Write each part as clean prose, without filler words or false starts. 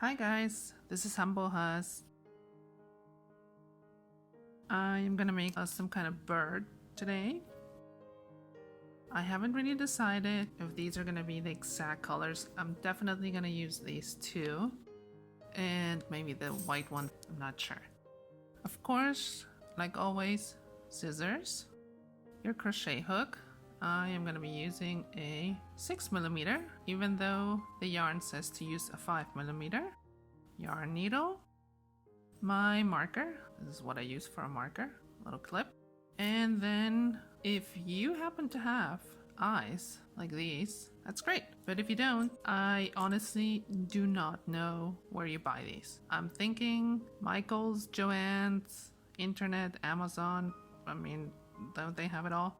Hi guys, this is Humblehus. I'm gonna make some kind of bird today. I haven't really decided if these are gonna be the exact colors. I'm definitely gonna use these two. And maybe the white one, I'm not sure. Of course, like always, scissors, your crochet hook. I am gonna be using a 6mm, even though the yarn says to use a 5mm. Yarn needle, my marker, this is what I use for a marker, little clip. And then if you happen to have eyes like these, that's great. But if you don't, I honestly do not know where you buy these. I'm thinking Michael's, Joann's, internet, Amazon. I mean, don't they have it all?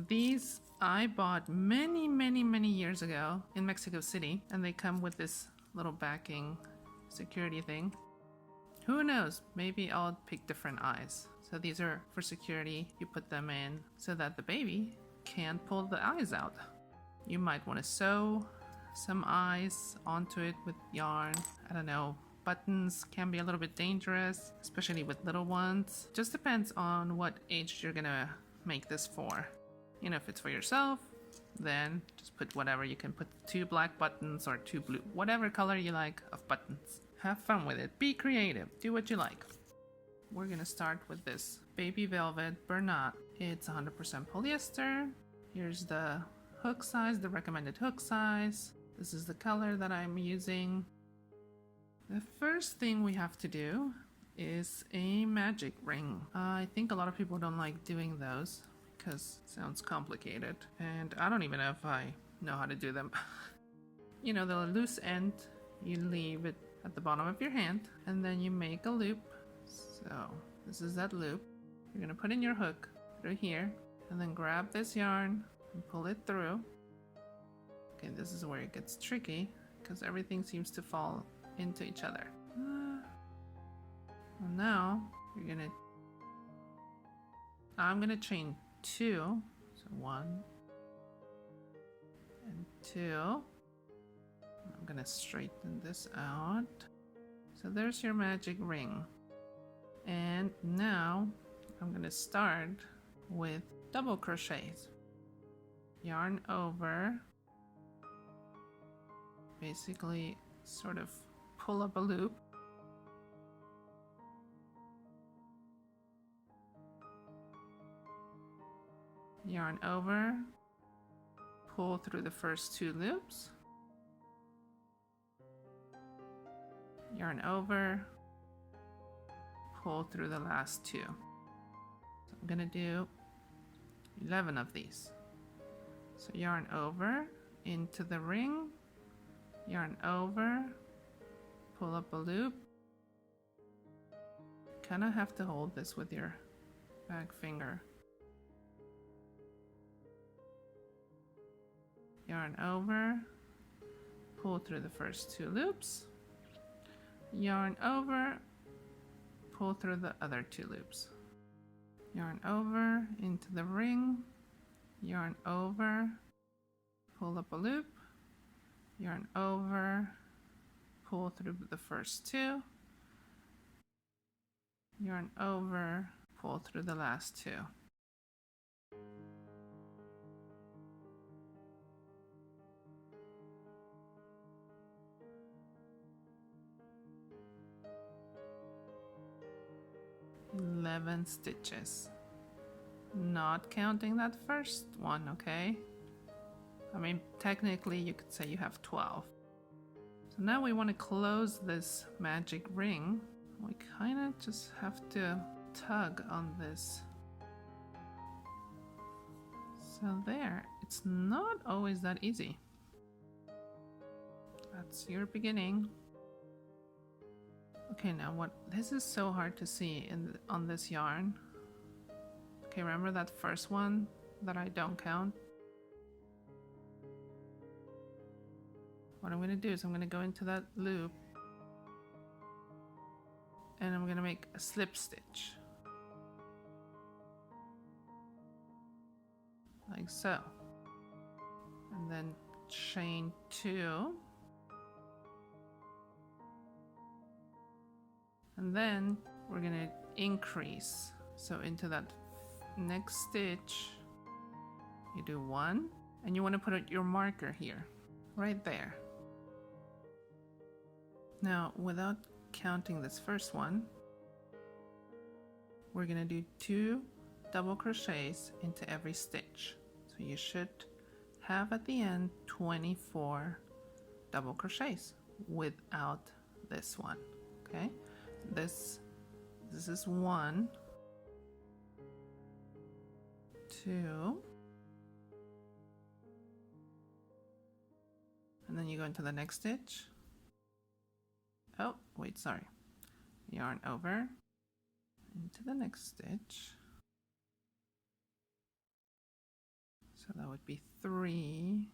These I bought many years ago in Mexico City, and they come with this little backing security thing. Who knows, maybe I'll pick different eyes. So these are for security. You put them in so that the baby can't pull the eyes out. You might want to sew some eyes onto it with yarn. I don't know, buttons can be a little bit dangerous, especially with little ones. Just depends on what age you're gonna make this for. You know, if it's for yourself, then just put whatever. You can put 2 black buttons or 2 blue, whatever color you like of buttons. Have fun with it. Be creative. Do what you like. We're gonna start with this baby velvet Bernat. It's 100% polyester. Here's the hook size, the recommended hook size. This is the color that I'm using. The first thing we have to do is a magic ring. I think a lot of people don't like doing those because it sounds complicated, and I don't even know if I know how to do them. You know, the loose end, you leave it at the bottom of your hand, and then you make a loop. So this is that loop. You're gonna put in your hook through here, and then grab this yarn and pull it through. Okay, this is where it gets tricky because everything seems to fall into each other. Well, now I'm gonna chain 2, so 1 and 2. I'm gonna straighten this out. So there's your magic ring. And now I'm gonna start with double crochets. Yarn over, basically sort of pull up a loop. Yarn over, pull through the first 2 loops. Yarn over, pull through the last 2. So I'm gonna do 11 of these. So yarn over into the ring, yarn over, pull up a loop. Kind of have to hold this with your back finger. Yarn over, pull through the first 2 loops. Yarn over, pull through the other 2 loops. Yarn over into the ring, yarn over, pull up a loop, yarn over, pull through the first 2, yarn over, pull through the last 2. $11 stitches, not counting that first one, okay? I mean, technically you could say you have 12. So now we want to close this magic ring. We kind of just have to tug on this. So there, it's not always that easy. That's your beginning. Okay, now this is so hard to see on this yarn. Okay, remember that first one that I don't count? What I'm gonna do is I'm gonna go into that loop and I'm gonna make a slip stitch. Like so. And then chain 2. And then we're gonna increase. So into that next stitch, you do 1, and you want to put your marker here, right there. Now, without counting this first one, we're gonna do 2 double crochets into every stitch. So you should have at the end 24 double crochets without this one. Okay, this is 1, 2, and then you go into the next stitch. Oh, wait, sorry. Yarn over into the next stitch. So that would be 3.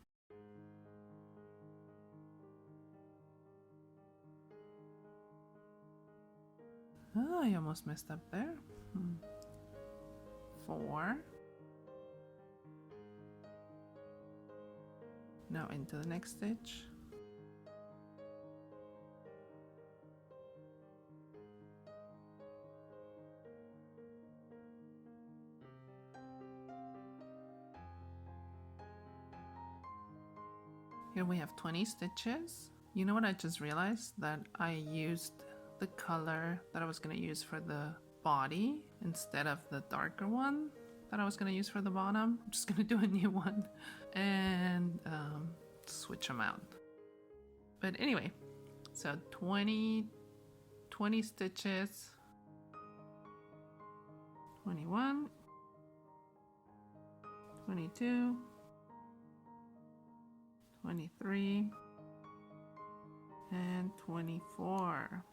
Oh, I almost messed up there. 4. Now into the next stitch. Here we have 20 stitches. You know what I just realized? That I used the color that I was going to use for the body instead of the darker one that I was going to use for the bottom. I'm just going to do a new one and switch them out. But anyway, so 20 stitches, 21, 22, 23, and 24.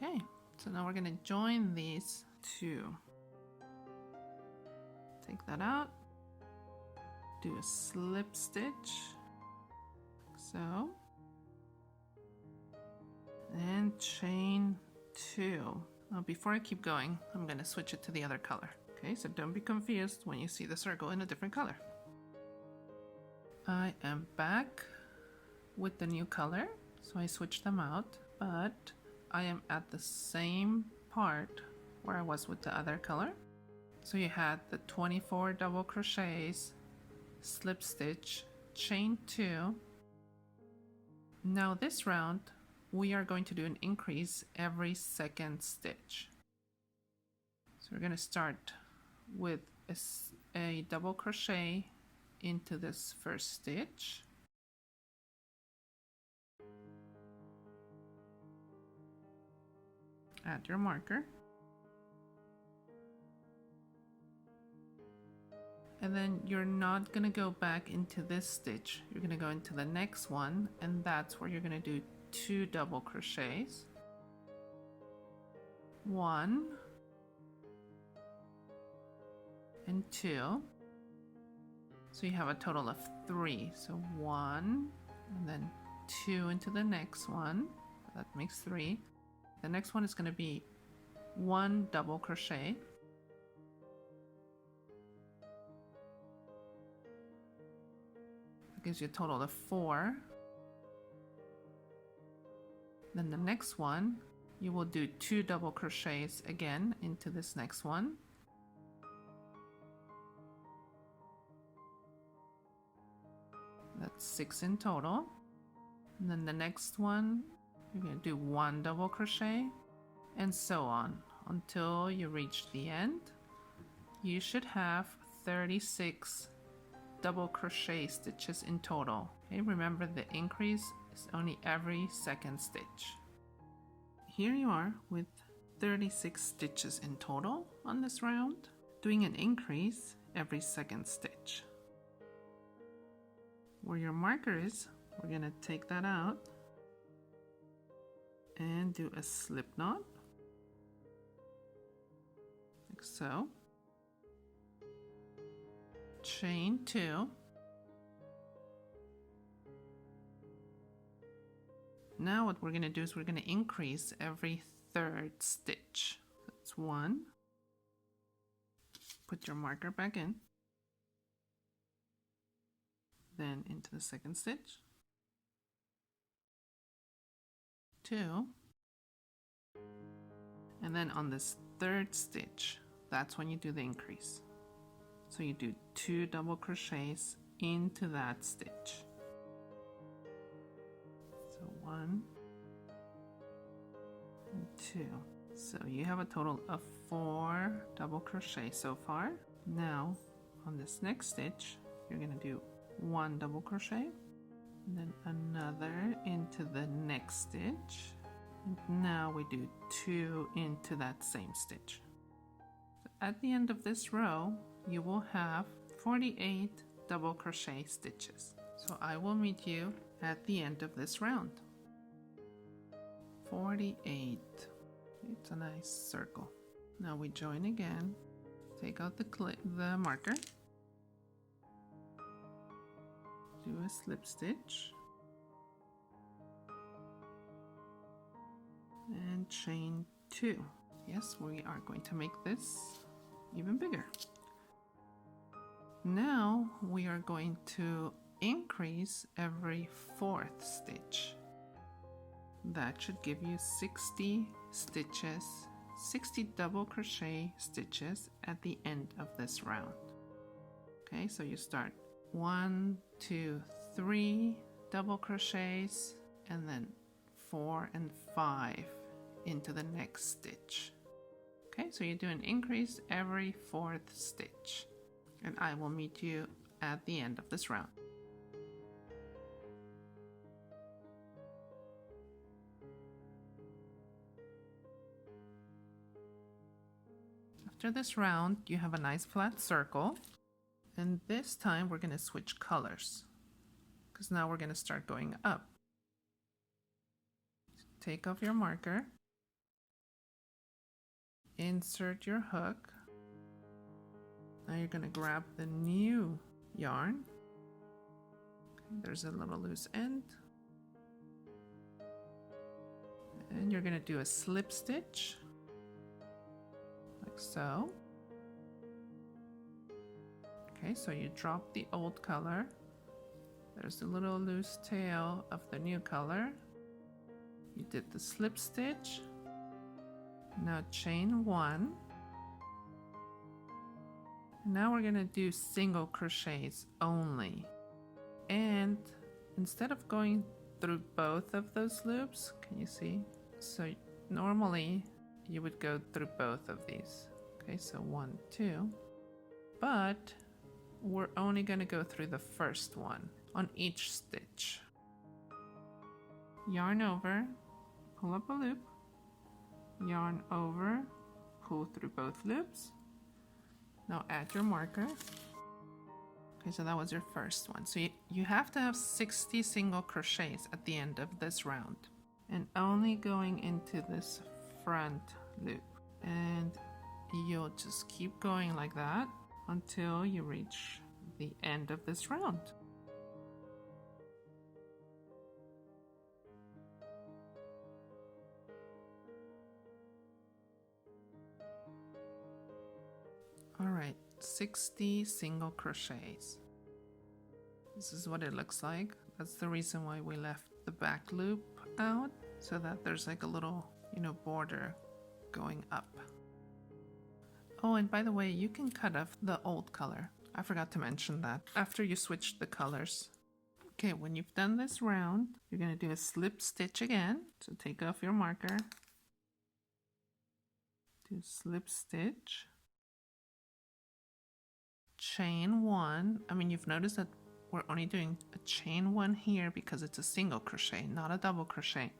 Okay, so now we're going to join these two. Take that out, do a slip stitch, like so, and chain 2. Now before I keep going, I'm going to switch it to the other color. Okay, so don't be confused when you see the circle in a different color. I am back with the new color, so I switched them out, but I am at the same part where I was with the other color. So you had the 24 double crochets, slip stitch, chain 2. Now this round, we are going to do an increase every second stitch. So we're going to start with a double crochet into this first stitch. Add your marker. And then you're not going to go back into this stitch. You're going to go into the next one, and that's where you're going to do 2 double crochets. 1 and 2. So you have a total of 3. So 1 and then 2 into the next one. That makes 3. The next one is going to be 1 double crochet. That gives you a total of 4. Then the next one, you will do 2 double crochets again into this next one. That's 6 in total. And then the next one, you're going to do 1 double crochet, and so on until you reach the end. You should have 36 double crochet stitches in total. Okay, remember the increase is only every second stitch. Here you are with 36 stitches in total on this round, doing an increase every second stitch. Where your marker is, we're going to take that out and do a slip knot, like so. Chain 2. Now what we're going to do is we're going to increase every third stitch. That's 1. Put your marker back in. Then into the second stitch. 2. And then on this third stitch, that's when you do the increase. So you do 2 double crochets into that stitch. So 1 and 2. So you have a total of 4 double crochets so far. Now on this next stitch, you're going to do 1 double crochet, and then another into the next stitch. And now we do 2 into that same stitch. So at the end of this row, you will have 48 double crochet stitches. So I will meet you at the end of this round. 48. It's a nice circle. Now we join again. Take out the marker. Do a slip stitch. And chain 2. Yes, we are going to make this even bigger. Now we are going to increase every 4th stitch. That should give you 60 stitches, 60 double crochet stitches at the end of this round. Okay, so you start 1, 2, 3 double crochets, and then 4 and 5 into the next stitch. Okay, so you do an increase every 4th stitch, and I will meet you at the end of this round. After this round, you have a nice flat circle, and this time we're going to switch colors because now we're going to start going up. Take off your marker, insert your hook. Now you're going to grab the new yarn. Okay, there's a little loose end, and you're going to do a slip stitch like so. Okay, so you drop the old color. There's a little loose tail of the new color. You did the slip stitch. Now chain 1. Now we're going to do single crochets only. And instead of going through both of those loops, can you see? So normally you would go through both of these. Okay, so 1, 2. But we're only going to go through the first one on each stitch. Yarn over, pull up a loop, yarn over, pull through both loops. Now add your marker. Okay, so that was your first one. So you have to have 60 single crochets at the end of this round, and only going into this front loop. And you'll just keep going like that until you reach the end of this round. All right, 60 single crochets. This is what it looks like. That's the reason why we left the back loop out, so that there's like a little, border going up. Oh, and by the way, you can cut off the old color. I forgot to mention that after you switch the colors. Okay, when you've done this round, you're going to do a slip stitch again. So take off your marker, do slip stitch, chain 1. You've noticed that we're only doing a chain 1 here because it's a single crochet, not a double crochet.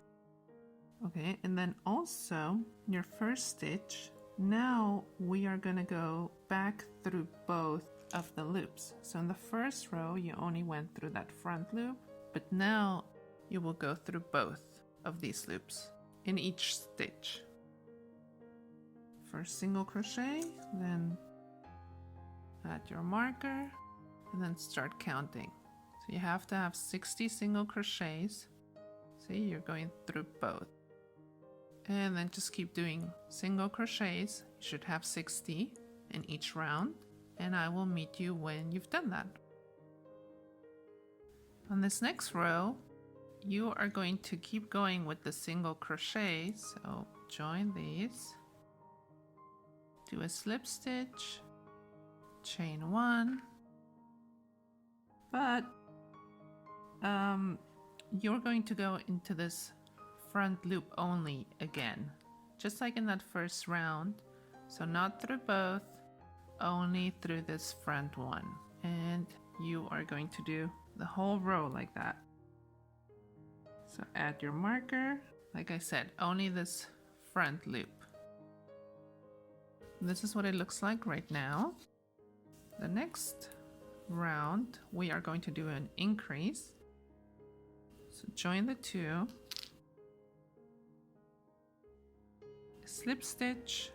Okay, and then also your first stitch, now we are going to go back through both of the loops. So in the first row, you only went through that front loop, but now you will go through both of these loops in each stitch. First single crochet, then add your marker, and then start counting. So you have to have 60 single crochets. See, you're going through both. And then just keep doing single crochets. You should have 60 in each round, and I will meet you when you've done that. On this next row, you are going to keep going with the single crochets. So join these, do a slip stitch, chain 1, but you're going to go into this front loop only again, just like in that first round. So not through both, only through this front one. And you are going to do the whole row like that. So add your marker. Like I said, only this front loop. This is what it looks like right now. The next round, we are going to do an increase. So join the 2, slip stitch,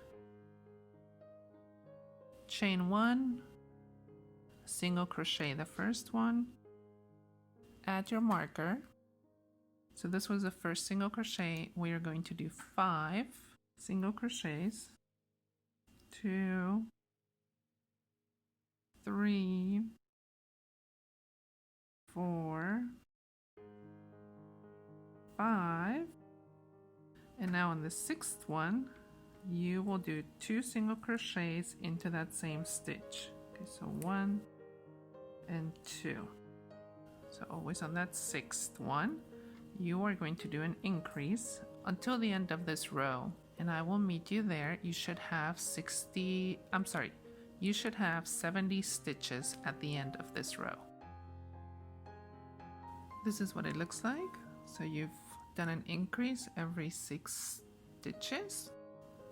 chain 1, single crochet the first one, add your marker. So this was the first single crochet. We are going to do 5 single crochets, 2, 3, 4, 5, and now on the 6th one you will do 2 single crochets into that same stitch. Okay, so 1 and 2. So always on that 6th one you are going to do an increase until the end of this row, and I will meet you there. You should have 70 stitches at the end of this row. This is what it looks like. So you've done an increase every 6 stitches.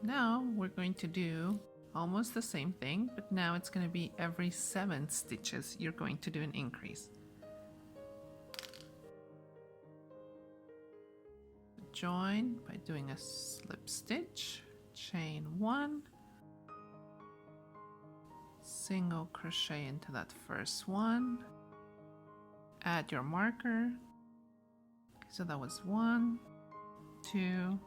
Now we're going to do almost the same thing, but now it's going to be every 7 stitches you're going to do an increase. Join by doing a slip stitch, chain 1, single crochet into that first one, add your marker. So that was 1, 2,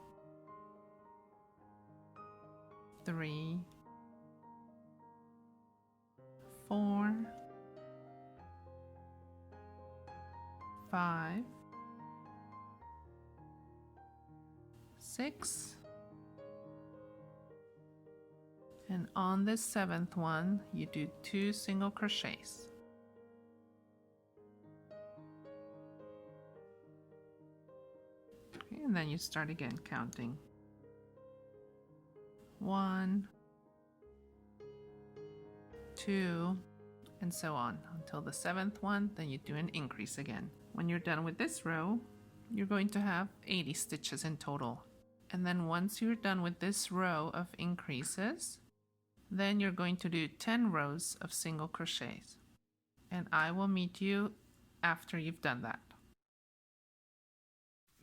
3, 4, 5, 6, and on this 7th one you do 2 single crochets. Okay, and then you start again counting 1, 2, and so on until the 7th one. Then you do an increase again. When you're done with this row, you're going to have 80 stitches in total. And then once you're done with this row of increases, then you're going to do 10 rows of single crochets. And I will meet you after you've done that.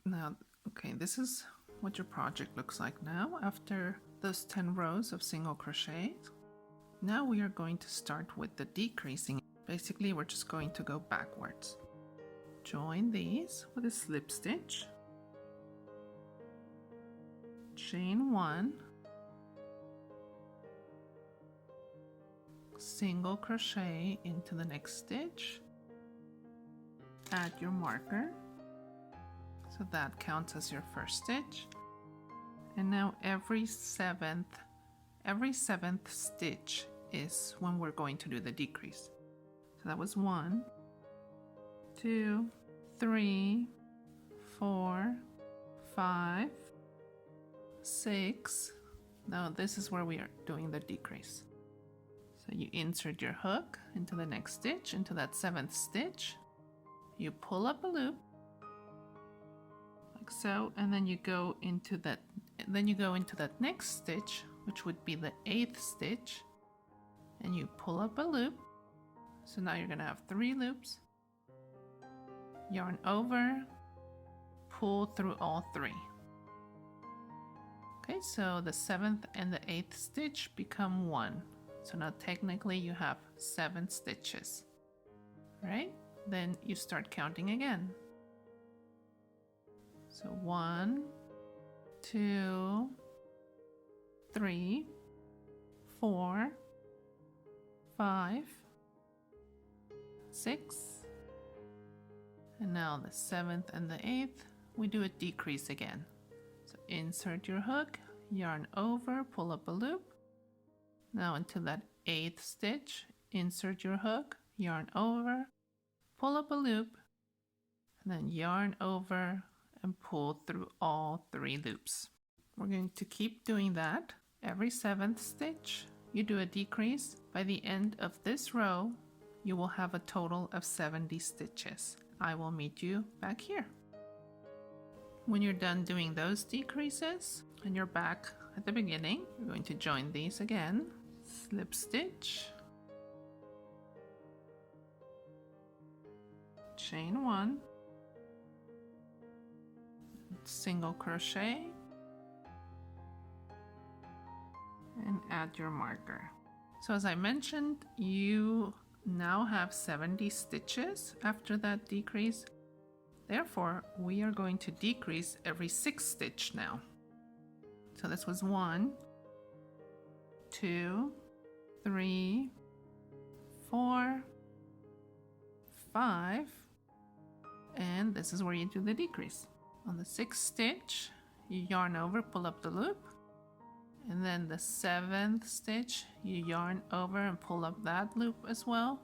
Now, okay, this is what your project looks like now after those 10 rows of single crochets. Now we are going to start with the decreasing. Basically, we're just going to go backwards. Join these with a slip stitch, chain 1, single crochet into the next stitch, add your marker, so that counts as your first stitch. And now every seventh stitch is when we're going to do the decrease. So that was 1, 2, 3, 4, 5, 6. Now this is where we are doing the decrease. So you insert your hook into the next stitch, into that 7th stitch. You pull up a loop like so, and then you go into that next stitch, which would be the 8th stitch, and you pull up a loop. So now you're going to have 3 loops. Yarn over, pull through all 3. Okay, so the 7th and the 8th stitch become 1. So now technically you have 7 stitches, right? Then you start counting again. So 1, 2, 3, 4, 5, 6, and now the 7th and the 8th, we do a decrease again. So insert your hook, yarn over, pull up a loop. Now into that 8th stitch, insert your hook, yarn over, pull up a loop, and then yarn over and pull through all 3 loops. We're going to keep doing that. Every 7th stitch, you do a decrease. By the end of this row, you will have a total of 70 stitches. I will meet you back here. When you're done doing those decreases and you're back at the beginning, you're going to join these again. Slip stitch, chain 1, single crochet, and add your marker. So as I mentioned, you now have 70 stitches after that decrease. Therefore, we are going to decrease every 6th stitch now. So this was 1, 2, 3, 4, 5, and this is where you do the decrease. On the 6th stitch, you yarn over, pull up the loop, and then the 7th stitch, you yarn over and pull up that loop as well.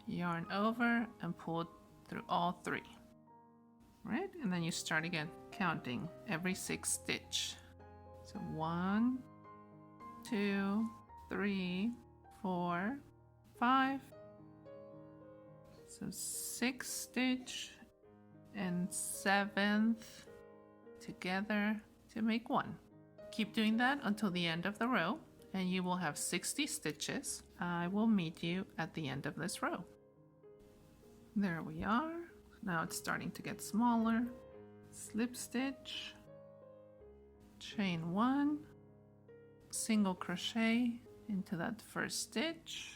Yarn over and pull through all 3. Right? And then you start again, counting every 6th stitch. So 1, 2, 3, 4, 5. So 6th stitch and 7th together to make 1. Keep doing that until the end of the row, and you will have 60 stitches. I will meet you at the end of this row. There we are. Now it's starting to get smaller. Slip stitch, chain 1, single crochet into that 1st stitch,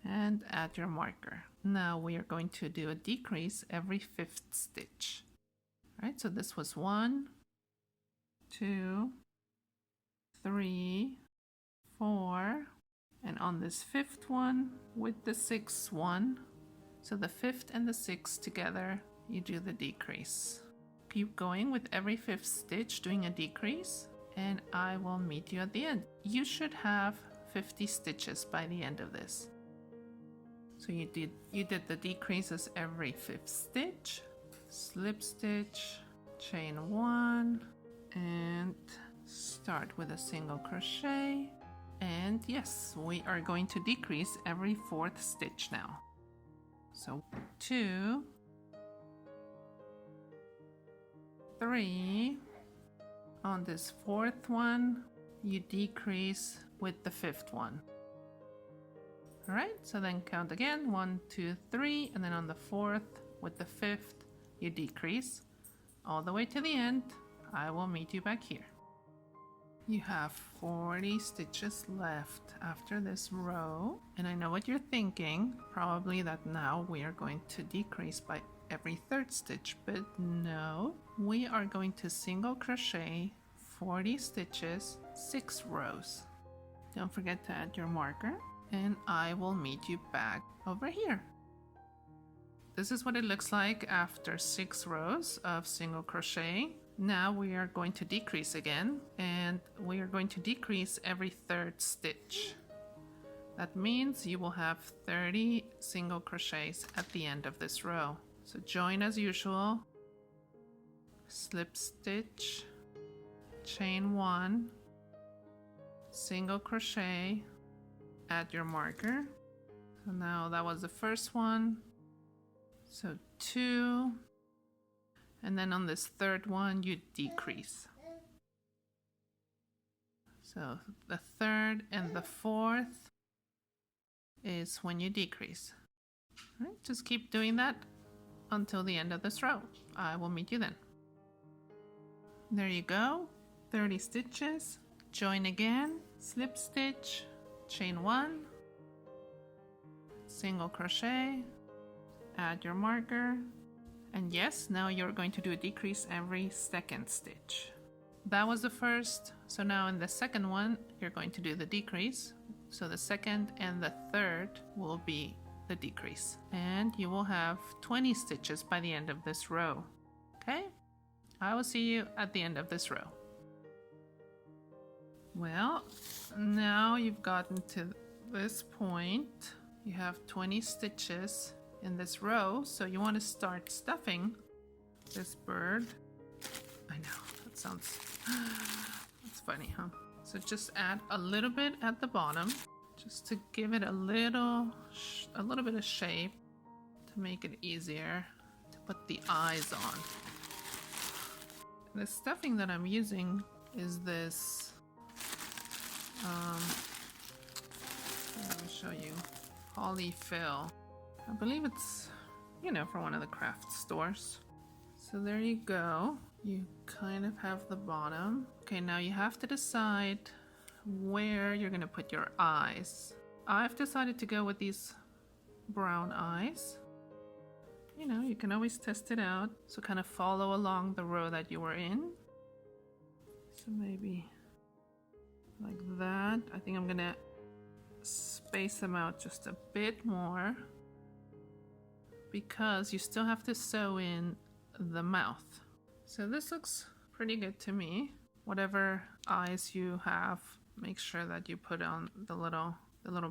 and add your marker. Now we are going to do a decrease every 5th stitch. All right, so this was 1, 2, 3, 4, and on this 5th one with the 6th one, so the 5th and the 6th together, you do the decrease. Keep going with every 5th stitch doing a decrease, and I will meet you at the end. You should have 50 stitches by the end of this. So you did the decreases every 5th stitch, slip stitch, chain 1, and start with a single crochet. And yes, we are going to decrease every 4th stitch now. So 2, 3, on this 4th one, you decrease with the 5th one. All right, so then count again, 1, 2, 3, and then on the 4th with the 5th, you decrease all the way to the end. I will meet you back here. You have 40 stitches left after this row, and I know what you're thinking, probably that now we are going to decrease by every 3rd stitch, but no, we are going to single crochet 40 stitches, 6 rows. Don't forget to add your marker, and I will meet you back over here. This is what it looks like after 6 rows of single crochet. Now we are going to decrease again, and we are going to decrease every 3rd stitch. That means you will have 30 single crochets at the end of this row. So join as usual, slip stitch, chain 1, single crochet, add your marker. So now that was the first one, so 2, and then on this 3rd one you decrease. So the 3rd and the 4th is when you decrease. All right, just keep doing that until the end of this row. I will meet you then. There you go, 30 stitches. Join again, slip stitch, chain 1, single crochet, add your marker, and yes, now you're going to do a decrease every 2nd stitch. That was the first, so now in the 2nd one you're going to do the decrease. So the 2nd and the 3rd will be the decrease, and you will have 20 stitches by the end of this row. Okay, I will see you at the end of this row. Well, now you've gotten to this point. You have 20 stitches in this row, so you want to start stuffing this bird. I know, that sounds... that's funny, huh? So just add a little bit at the bottom, just to give it a little bit of shape, to make it easier to put the eyes on. The stuffing that I'm using is this, let me show you, polyfill. I believe it's, you know, from one of the craft stores. So there you go. You kind of have the bottom. Okay, now you have to decide where you're gonna put your eyes. I've decided to go with these brown eyes. You know, you can always test it out. So kind of follow along the row that you were in. So maybe like that. I think I'm gonna space them out just a bit more, because you still have to sew in the mouth. So this looks pretty good to me. Whatever eyes you have, make sure that you put on the little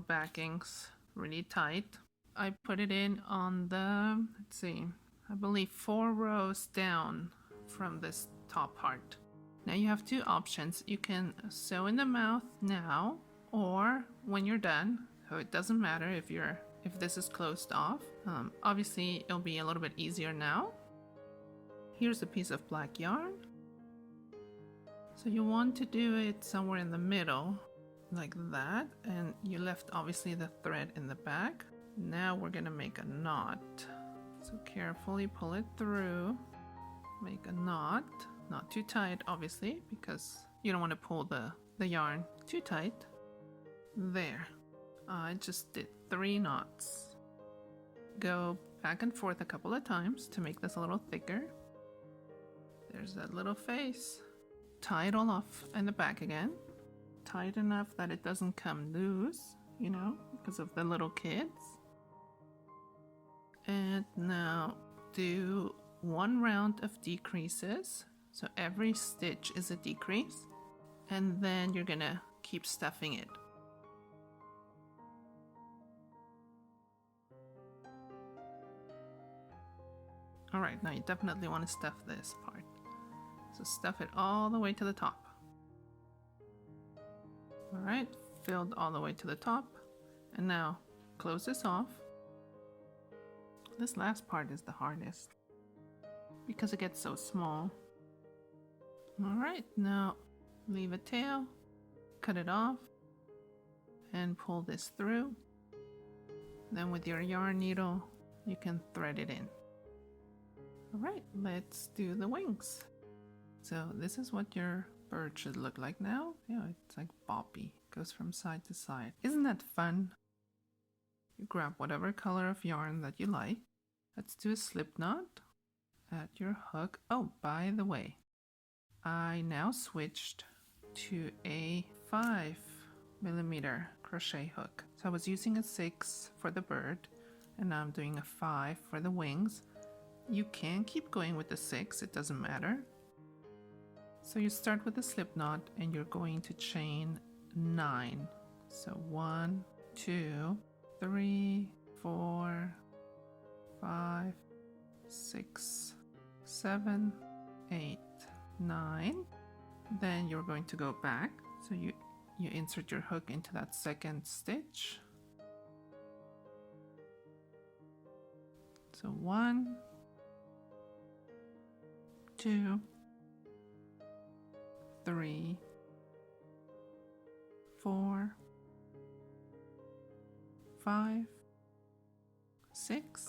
backings really tight. I put it in on the, let's see, I believe 4 rows down from this top part. Now you have 2 options. You can sew in the mouth now or when you're done. So it doesn't matter if this is closed off. Obviously it'll be a little bit easier now. Here's a piece of black yarn. So you want to do it somewhere in the middle like that, and you left obviously the thread in the back. Now we're gonna make a knot. So carefully pull it through, make a knot, not too tight obviously, because you don't want to pull the yarn too tight. There, I just did 3 knots. Go back and forth a couple of times to make this a little thicker. There's that little face. Tie it all off in the back again. Tight enough that it doesn't come loose, you know, because of the little kids. And now do 1 round of decreases. So every stitch is a decrease. And then you're gonna keep stuffing it. Alright, now you definitely want to stuff this part. So stuff it all the way to the top. Alright, filled all the way to the top. And now close this off. This last part is the hardest because it gets so small. Alright, now leave a tail, cut it off, and pull this through. Then with your yarn needle, you can thread it in. Alright, let's do the wings. So this is what your bird should look like now. Yeah, it's like boppy, goes from side to side. Isn't that fun? You grab whatever color of yarn that you like. Let's do a slip knot at your hook. Oh, by the way, I now switched to a 5mm crochet hook. So I was using a 6 for the bird, and now I'm doing a 5 for the wings. You can keep going with the 6, it doesn't matter. So you start with the slip knot and you're going to chain 9. So 1, 2, 3, 4, 5, 6, 7, 8, 9. Then you're going to go back. So you insert your hook into that second stitch. So 1, 2, 3, 4, 5, 6,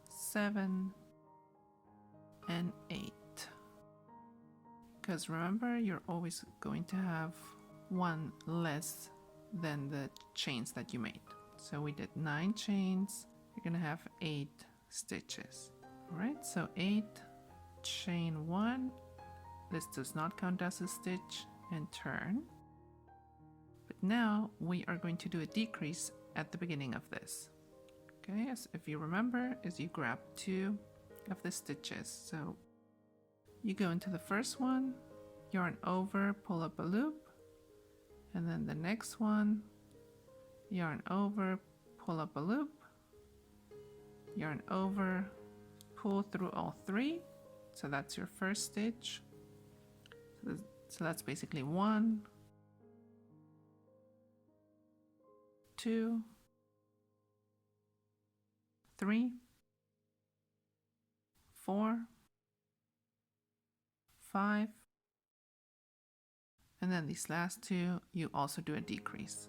7, and 8. Because remember, you're always going to have 1 less than the chains that you made. So we did 9 chains, you're going to have 8 stitches. Alright, so 8, chain 1, this does not count as a stitch, and turn. But now we are going to do a decrease at the beginning of this. Okay, as if you remember, is you grab 2 of the stitches. So you go into the first one, yarn over, pull up a loop, and then the next one, yarn over, pull up a loop, yarn over, pull through all three. So that's your first stitch. So that's basically 1, 2, 3, 4, 5, and then these last two, you also do a decrease.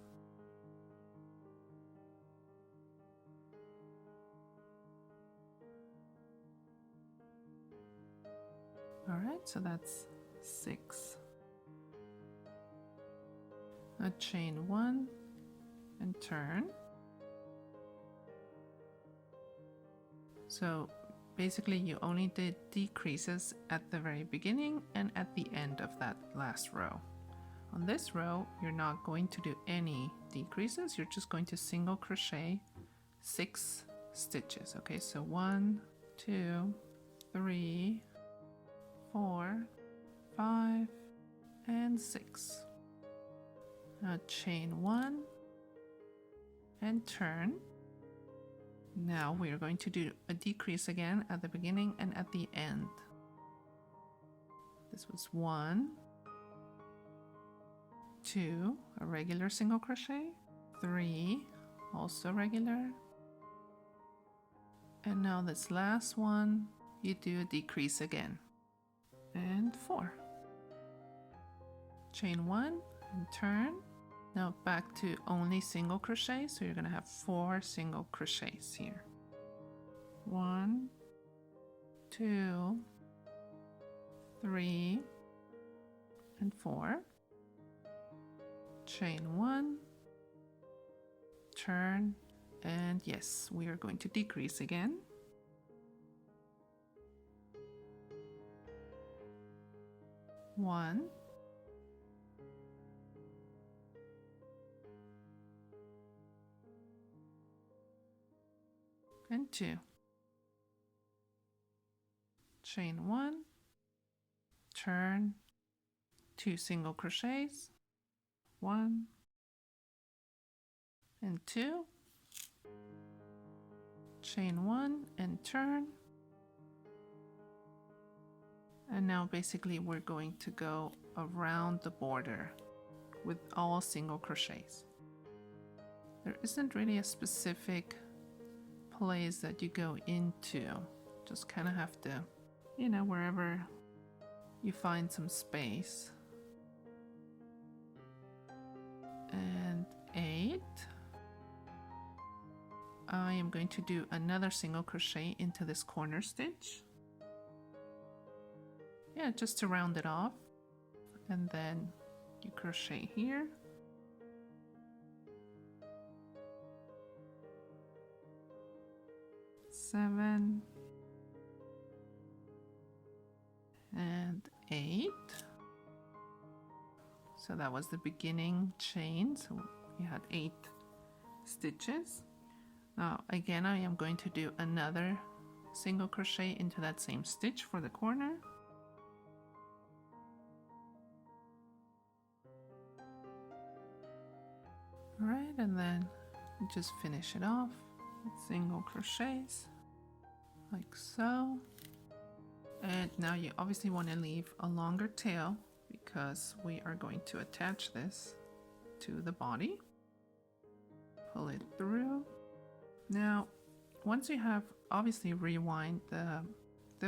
All right, so that's 6. Now chain 1 and turn. So basically you only did decreases at the very beginning and at the end of that last row. On this row, you're not going to do any decreases, you're just going to single crochet 6 stitches. Okay, so 1, 2, 3, 4, 5, and 6. Now chain 1 and turn. Now we are going to do a decrease again at the beginning and at the end. This was 1, 2, a regular single crochet, 3, also regular, and now this last one you do a decrease again, and 4. Chain 1 and turn. Now back to only single crochet, so you're going to have 4 single crochets here. 1, 2, 3, and 4. Chain 1, turn, and yes, we are going to decrease again. 1, and 2. Chain 1, turn, 2 single crochets, 1 and 2, chain 1 and turn, and now basically we're going to go around the border with all single crochets. There isn't really a specific place that you go into, just kind of have to, you know, wherever you find some space. And 8. I am going to do another single crochet into this corner stitch. Yeah, just to round it off. And then you crochet here. Seven and 8. So that was the beginning chain. So you had 8 stitches. Now again, I am going to do another single crochet into that same stitch for the corner. All right, and then you just finish it off with single crochets like so. And now you obviously want to leave a longer tail because we are going to attach this to the body. Pull it through. Now, once you have, obviously rewind the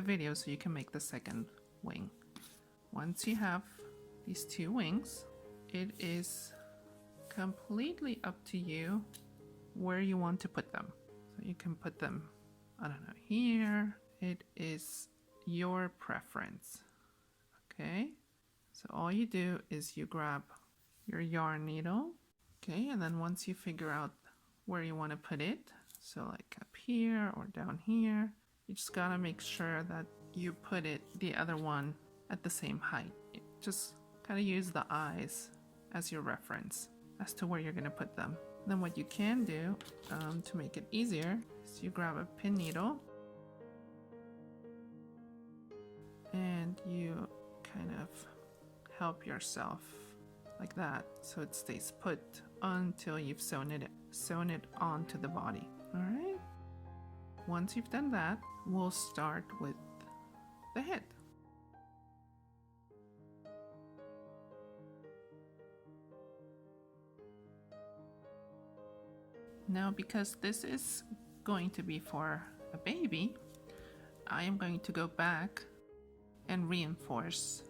video so you can make the second wing. Once you have these 2 wings, it is completely up to you where you want to put them. So you can put them, I don't know, here. It is your preference. Okay, so all you do is you grab your yarn needle. Okay, and then once you figure out where you want to put it, so like up here or down here, you just gotta make sure that you put it, the other one, at the same height. Just kind of use the eyes as your reference as to where you're gonna put them. Then what you can do to make it easier is you grab a pin needle and you kind of help yourself like that so it stays put until you've sewn it onto the body. All right. Once you've done that, we'll start with the head. Now, because this is going to be for a baby, I am going to go back and reinforce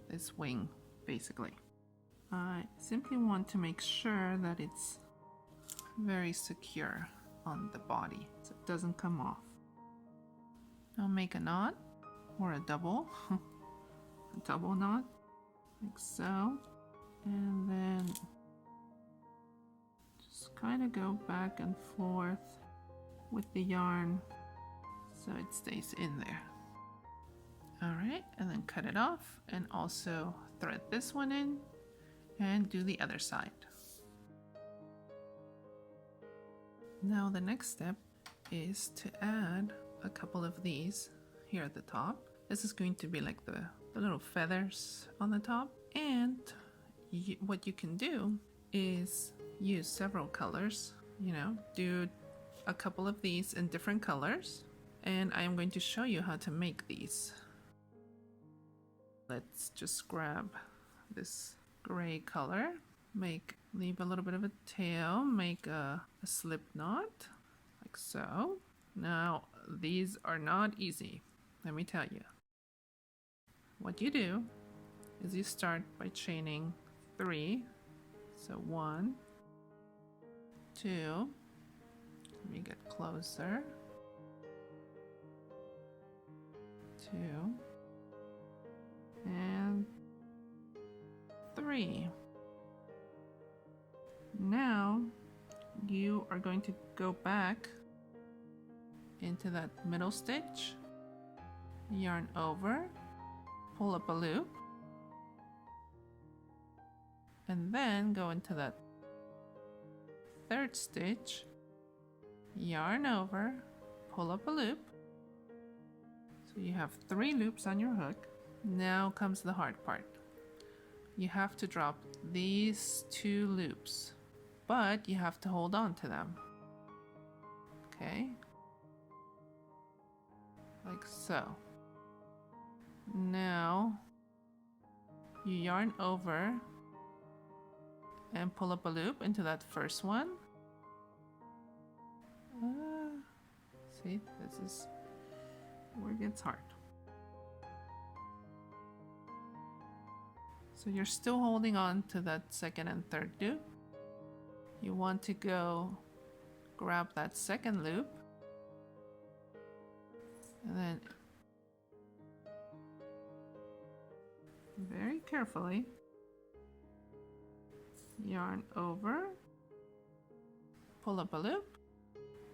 this wing, basically. I simply want to make sure that it's very secure on the body so it doesn't come off. I'll make a knot or a double, a double knot, like so, and then just kind of go back and forth with the yarn so it stays in there. All right, and then cut it off and also thread this one in and do the other side. Now the next step is to add a couple of these here at the top. This is going to be like the little feathers on the top, and what you can do is use several colors, do a couple of these in different colors, and I am going to show you how to make these. Let's just grab this gray color, leave a little bit of a tail, make a slip knot, like so. Now, these are not easy, let me tell you. What you do is you start by chaining 3. So 1, 2, let me get closer, 2, and 3. Now you are going to go back into that middle stitch, yarn over, pull up a loop, and then go into that third stitch, yarn over, pull up a loop. So you have 3 loops on your hook. Now comes the hard part. You have to drop these 2 loops, but you have to hold on to them. Okay? Like so. Now you yarn over and pull up a loop into that first one. See, this is where it gets hard. So you're still holding on to that second and third loop. You want to go grab that second loop and then very carefully yarn over, pull up a loop,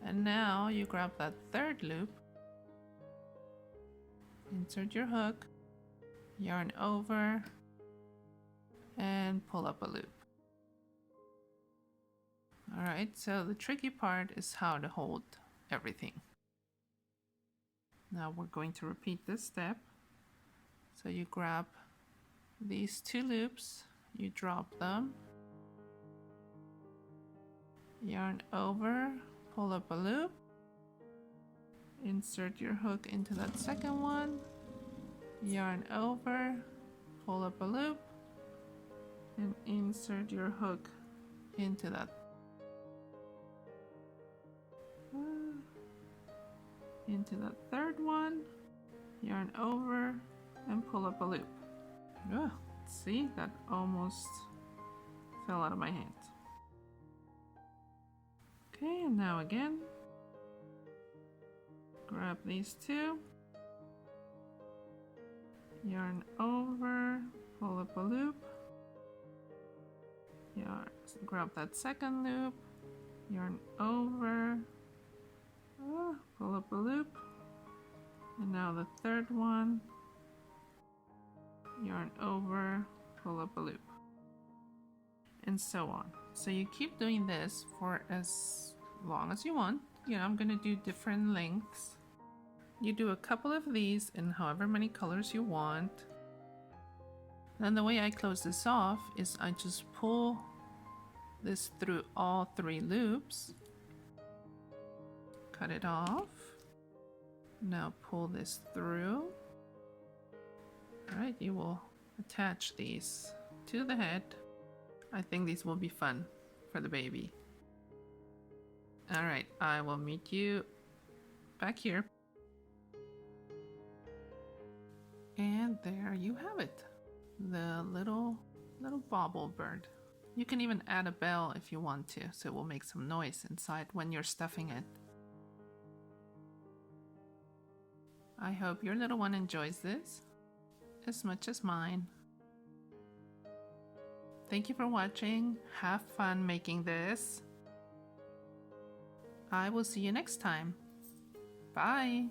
and now you grab that third loop, insert your hook, yarn over, and pull up a loop. Alright, so the tricky part is how to hold everything. Now we're going to repeat this step. So you grab these 2 loops, you drop them, yarn over, pull up a loop, insert your hook into that second one, yarn over, pull up a loop, and insert your hook into that third one, yarn over, and pull up a loop. See, that almost fell out of my hand. Okay, and now again, grab these 2, yarn over, pull up a loop, grab that second loop, yarn over, pull up a loop, and now the third one, yarn over, pull up a loop, and so on. So you keep doing this for as long as you want. I'm going to do different lengths. You do a couple of these in however many colors you want. Then the way I close this off is I just pull this through all 3 loops. Cut it off. Now pull this through. Alright, you will attach these to the head. I think these will be fun for the baby. Alright, I will meet you back here. And there you have it. The little bauble bird. You can even add a bell if you want to, so it will make some noise inside when you're stuffing it. I hope your little one enjoys this as much as mine. Thank you for watching. Have fun making this. I will see you next time. Bye!